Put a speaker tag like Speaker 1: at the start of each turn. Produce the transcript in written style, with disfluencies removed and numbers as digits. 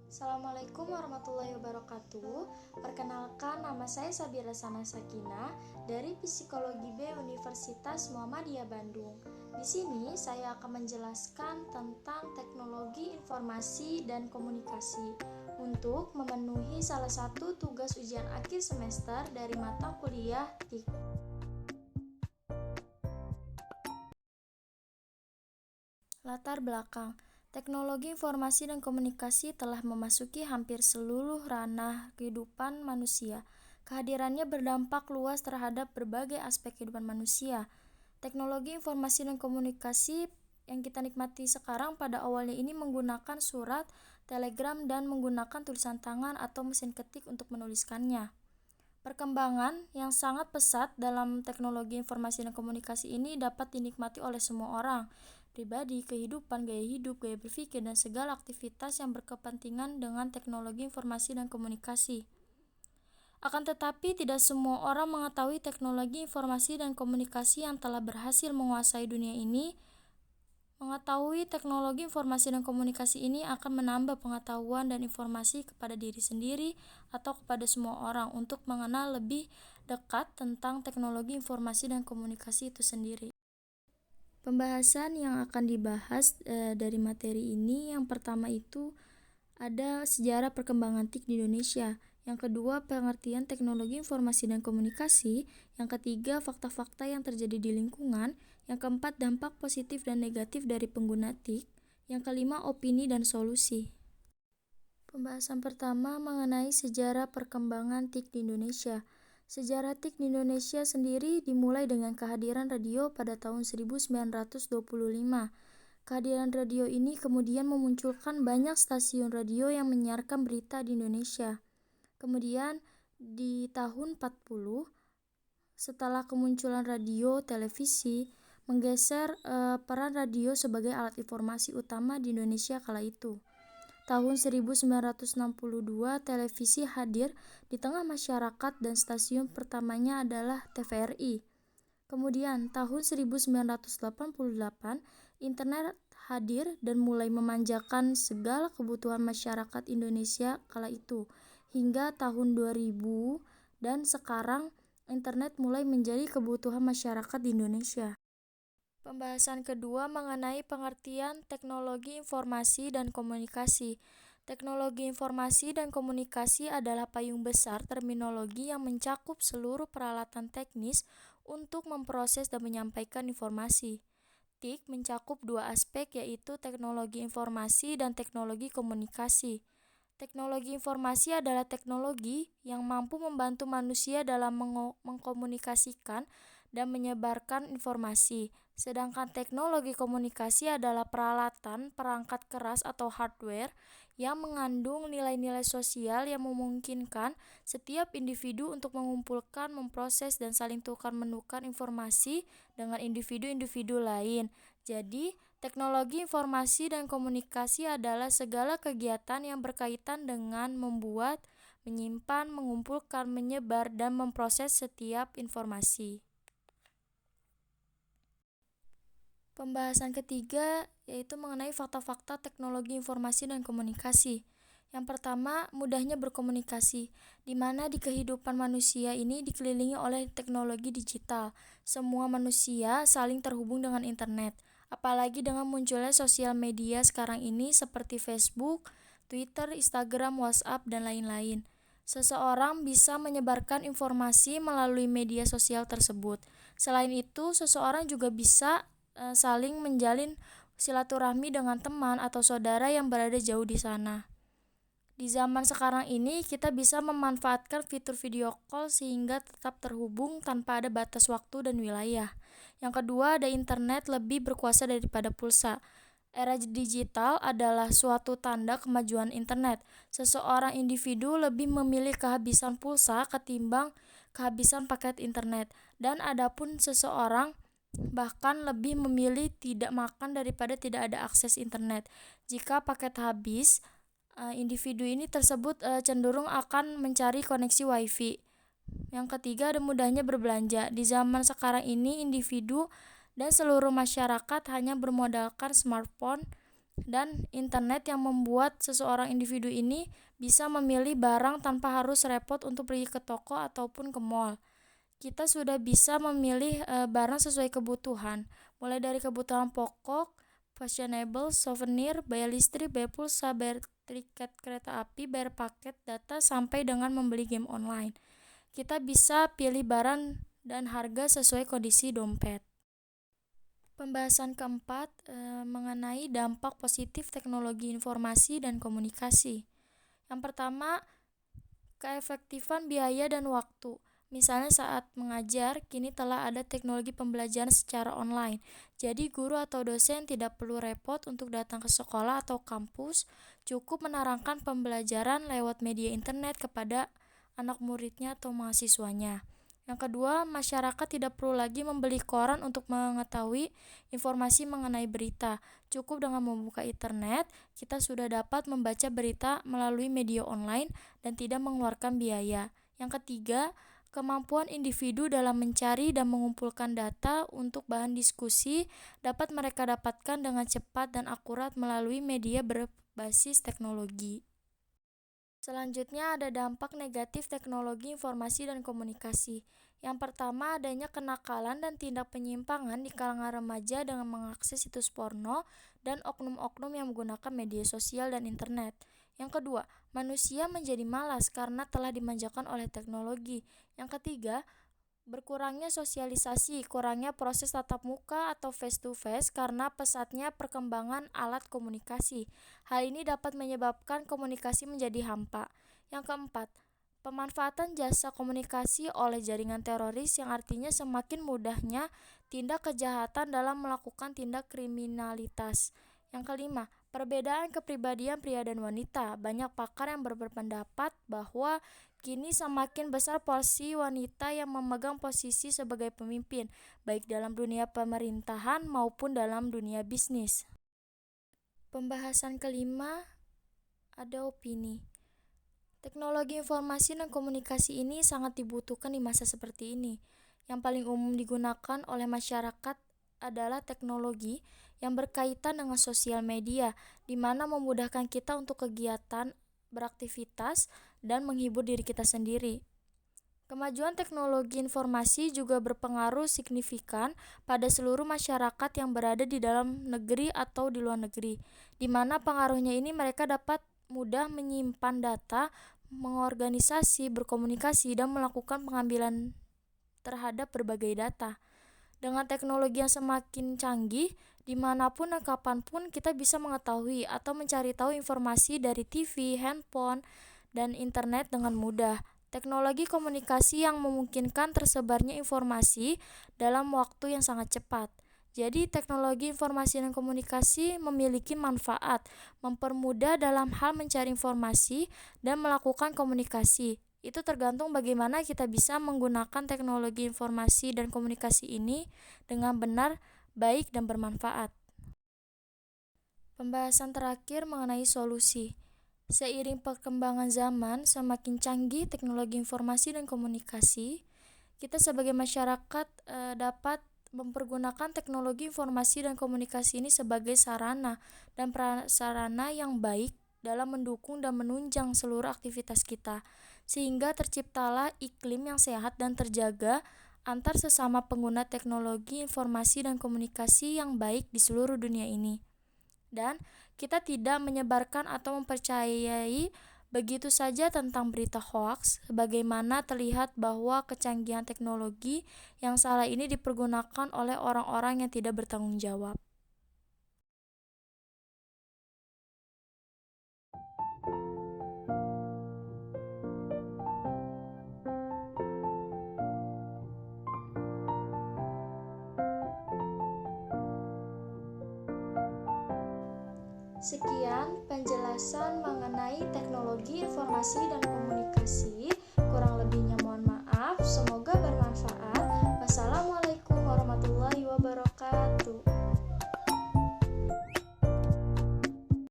Speaker 1: Assalamualaikum warahmatullahi wabarakatuh. Perkenalkan, nama saya Sabira Sana Sakina dari Psikologi B Universitas Muhammadiyah Bandung. Di sini saya akan menjelaskan tentang teknologi informasi dan komunikasi untuk memenuhi salah satu tugas ujian akhir semester dari mata kuliah TIK. Latar belakang. Teknologi informasi dan komunikasi telah memasuki hampir seluruh ranah kehidupan manusia. Kehadirannya berdampak luas terhadap berbagai aspek kehidupan manusia. Teknologi informasi dan komunikasi yang kita nikmati sekarang pada awalnya ini menggunakan surat, telegram, dan menggunakan tulisan tangan atau mesin ketik untuk menuliskannya. Perkembangan yang sangat pesat dalam teknologi informasi dan komunikasi ini dapat dinikmati oleh semua orang, pribadi, kehidupan, gaya hidup, gaya berpikir, dan segala aktivitas yang berkepentingan dengan teknologi informasi dan komunikasi. Akan tetapi, tidak semua orang mengetahui teknologi informasi dan komunikasi yang telah berhasil menguasai dunia ini. Mengetahui teknologi informasi dan komunikasi ini akan menambah pengetahuan dan informasi kepada diri sendiri atau kepada semua orang untuk mengenal lebih dekat tentang teknologi informasi dan komunikasi itu sendiri. Pembahasan yang akan dibahas dari materi ini, yang pertama itu ada sejarah perkembangan TIK di Indonesia. Yang kedua, pengertian teknologi informasi dan komunikasi. Yang ketiga, fakta-fakta yang terjadi di lingkungan. Yang keempat, dampak positif dan negatif dari pengguna TIK. Yang kelima, opini dan solusi. Pembahasan pertama mengenai sejarah perkembangan TIK di Indonesia. Sejarah TIK di Indonesia sendiri dimulai dengan kehadiran radio pada tahun 1925. Kehadiran radio ini kemudian memunculkan banyak stasiun radio yang menyiarkan berita di Indonesia. Kemudian di tahun 40, setelah kemunculan radio, televisi menggeser peran radio sebagai alat informasi utama di Indonesia kala itu. Tahun 1962, televisi hadir di tengah masyarakat dan stasiun pertamanya adalah TVRI. Kemudian tahun 1988, internet hadir dan mulai memanjakan segala kebutuhan masyarakat Indonesia kala itu. Hingga tahun 2000 dan sekarang internet mulai menjadi kebutuhan masyarakat di Indonesia. Pembahasan kedua mengenai pengertian teknologi informasi dan komunikasi. Teknologi informasi dan komunikasi adalah payung besar terminologi yang mencakup seluruh peralatan teknis untuk memproses dan menyampaikan informasi. TIK mencakup dua aspek, yaitu teknologi informasi dan teknologi komunikasi. Teknologi informasi adalah teknologi yang mampu membantu manusia dalam mengkomunikasikan dan menyebarkan informasi. Sedangkan teknologi komunikasi adalah peralatan, perangkat keras atau hardware yang mengandung nilai-nilai sosial yang memungkinkan setiap individu untuk mengumpulkan, memproses, dan saling tukar-menukar informasi dengan individu-individu lain. Jadi, teknologi informasi dan komunikasi adalah segala kegiatan yang berkaitan dengan membuat, menyimpan, mengumpulkan, menyebar, dan memproses setiap informasi. Pembahasan ketiga yaitu mengenai fakta-fakta teknologi informasi dan komunikasi. Yang pertama, mudahnya berkomunikasi, di mana di kehidupan manusia ini dikelilingi oleh teknologi digital. Semua manusia saling terhubung dengan internet. Apalagi dengan munculnya sosial media sekarang ini seperti Facebook, Twitter, Instagram, WhatsApp, dan lain-lain. Seseorang bisa menyebarkan informasi melalui media sosial tersebut. Selain itu, seseorang juga bisa saling menjalin silaturahmi dengan teman atau saudara yang berada jauh di sana. Di zaman sekarang ini, kita bisa memanfaatkan fitur video call sehingga tetap terhubung tanpa ada batas waktu dan wilayah. Yang kedua, ada internet lebih berkuasa daripada pulsa. Era digital adalah suatu tanda kemajuan internet. Seseorang individu lebih memilih kehabisan pulsa ketimbang kehabisan paket internet. Dan adapun seseorang bahkan lebih memilih tidak makan daripada tidak ada akses internet. Jika paket habis, individu ini tersebut cenderung akan mencari koneksi wifi. Yang ketiga, ada mudahnya berbelanja. Di zaman sekarang ini, individu dan seluruh masyarakat hanya bermodalkan smartphone dan internet yang membuat seseorang individu ini bisa memilih barang tanpa harus repot untuk pergi ke toko ataupun ke mall. Kita sudah bisa memilih barang sesuai kebutuhan, mulai dari kebutuhan pokok, fashionable, souvenir, bayar listrik, bayar pulsa, bayar tiket kereta api, bayar paket data, sampai dengan membeli game online. Kita bisa pilih barang dan harga sesuai kondisi dompet. Pembahasan keempat mengenai dampak positif teknologi informasi dan komunikasi. Yang pertama, keefektifan biaya dan waktu. Misalnya saat mengajar, kini telah ada teknologi pembelajaran secara online. Jadi guru atau dosen tidak perlu repot untuk datang ke sekolah atau kampus, cukup menerangkan pembelajaran lewat media internet kepada anak muridnya atau mahasiswanya. Yang kedua, masyarakat tidak perlu lagi membeli koran untuk mengetahui informasi mengenai berita. Cukup dengan membuka internet, kita sudah dapat membaca berita melalui media online dan tidak mengeluarkan biaya. Yang ketiga, kemampuan individu dalam mencari dan mengumpulkan data untuk bahan diskusi dapat mereka dapatkan dengan cepat dan akurat melalui media berbasis teknologi. Selanjutnya ada dampak negatif teknologi informasi dan komunikasi. Yang pertama, adanya kenakalan dan tindak penyimpangan di kalangan remaja dengan mengakses situs porno dan oknum-oknum yang menggunakan media sosial dan internet. Yang kedua, manusia menjadi malas karena telah dimanjakan oleh teknologi. Yang ketiga, berkurangnya sosialisasi, kurangnya proses tatap muka atau face to face karena pesatnya perkembangan alat komunikasi. Hal ini dapat menyebabkan komunikasi menjadi hampa. Yang keempat, pemanfaatan jasa komunikasi oleh jaringan teroris yang artinya semakin mudahnya tindak kejahatan dalam melakukan tindak kriminalitas. Yang kelima, perbedaan kepribadian pria dan wanita. Banyak pakar yang berpendapat bahwa kini semakin besar porsi wanita yang memegang posisi sebagai pemimpin, baik dalam dunia pemerintahan maupun dalam dunia bisnis. Pembahasan kelima ada opini. Teknologi informasi dan komunikasi ini sangat dibutuhkan di masa seperti ini. Yang paling umum digunakan oleh masyarakat adalah teknologi yang berkaitan dengan sosial media, di mana memudahkan kita untuk kegiatan, beraktivitas, dan menghibur diri kita sendiri. Kemajuan teknologi informasi juga berpengaruh signifikan pada seluruh masyarakat yang berada di dalam negeri atau di luar negeri, di mana pengaruhnya ini mereka dapat mudah menyimpan data, mengorganisasi, berkomunikasi, dan melakukan pengambilan terhadap berbagai data. Dengan teknologi yang semakin canggih, dimanapun dan kapanpun kita bisa mengetahui atau mencari tahu informasi dari TV, handphone, dan internet dengan mudah. Teknologi komunikasi yang memungkinkan tersebarnya informasi dalam waktu yang sangat cepat. Jadi teknologi informasi dan komunikasi memiliki manfaat, mempermudah dalam hal mencari informasi dan melakukan komunikasi. Itu tergantung bagaimana kita bisa menggunakan teknologi informasi dan komunikasi ini dengan benar, baik, dan bermanfaat. Pembahasan terakhir mengenai solusi. Seiring perkembangan zaman, semakin canggih teknologi informasi dan komunikasi, kita sebagai masyarakat dapat mempergunakan teknologi informasi dan komunikasi ini sebagai sarana dan prasarana yang baik dalam mendukung dan menunjang seluruh aktivitas kita, sehingga terciptalah iklim yang sehat dan terjaga antar sesama pengguna teknologi informasi dan komunikasi yang baik di seluruh dunia ini. Dan kita tidak menyebarkan atau mempercayai begitu saja tentang berita hoaks, sebagaimana terlihat bahwa kecanggihan teknologi yang salah ini dipergunakan oleh orang-orang yang tidak bertanggung jawab. Sekian penjelasan mengenai teknologi informasi dan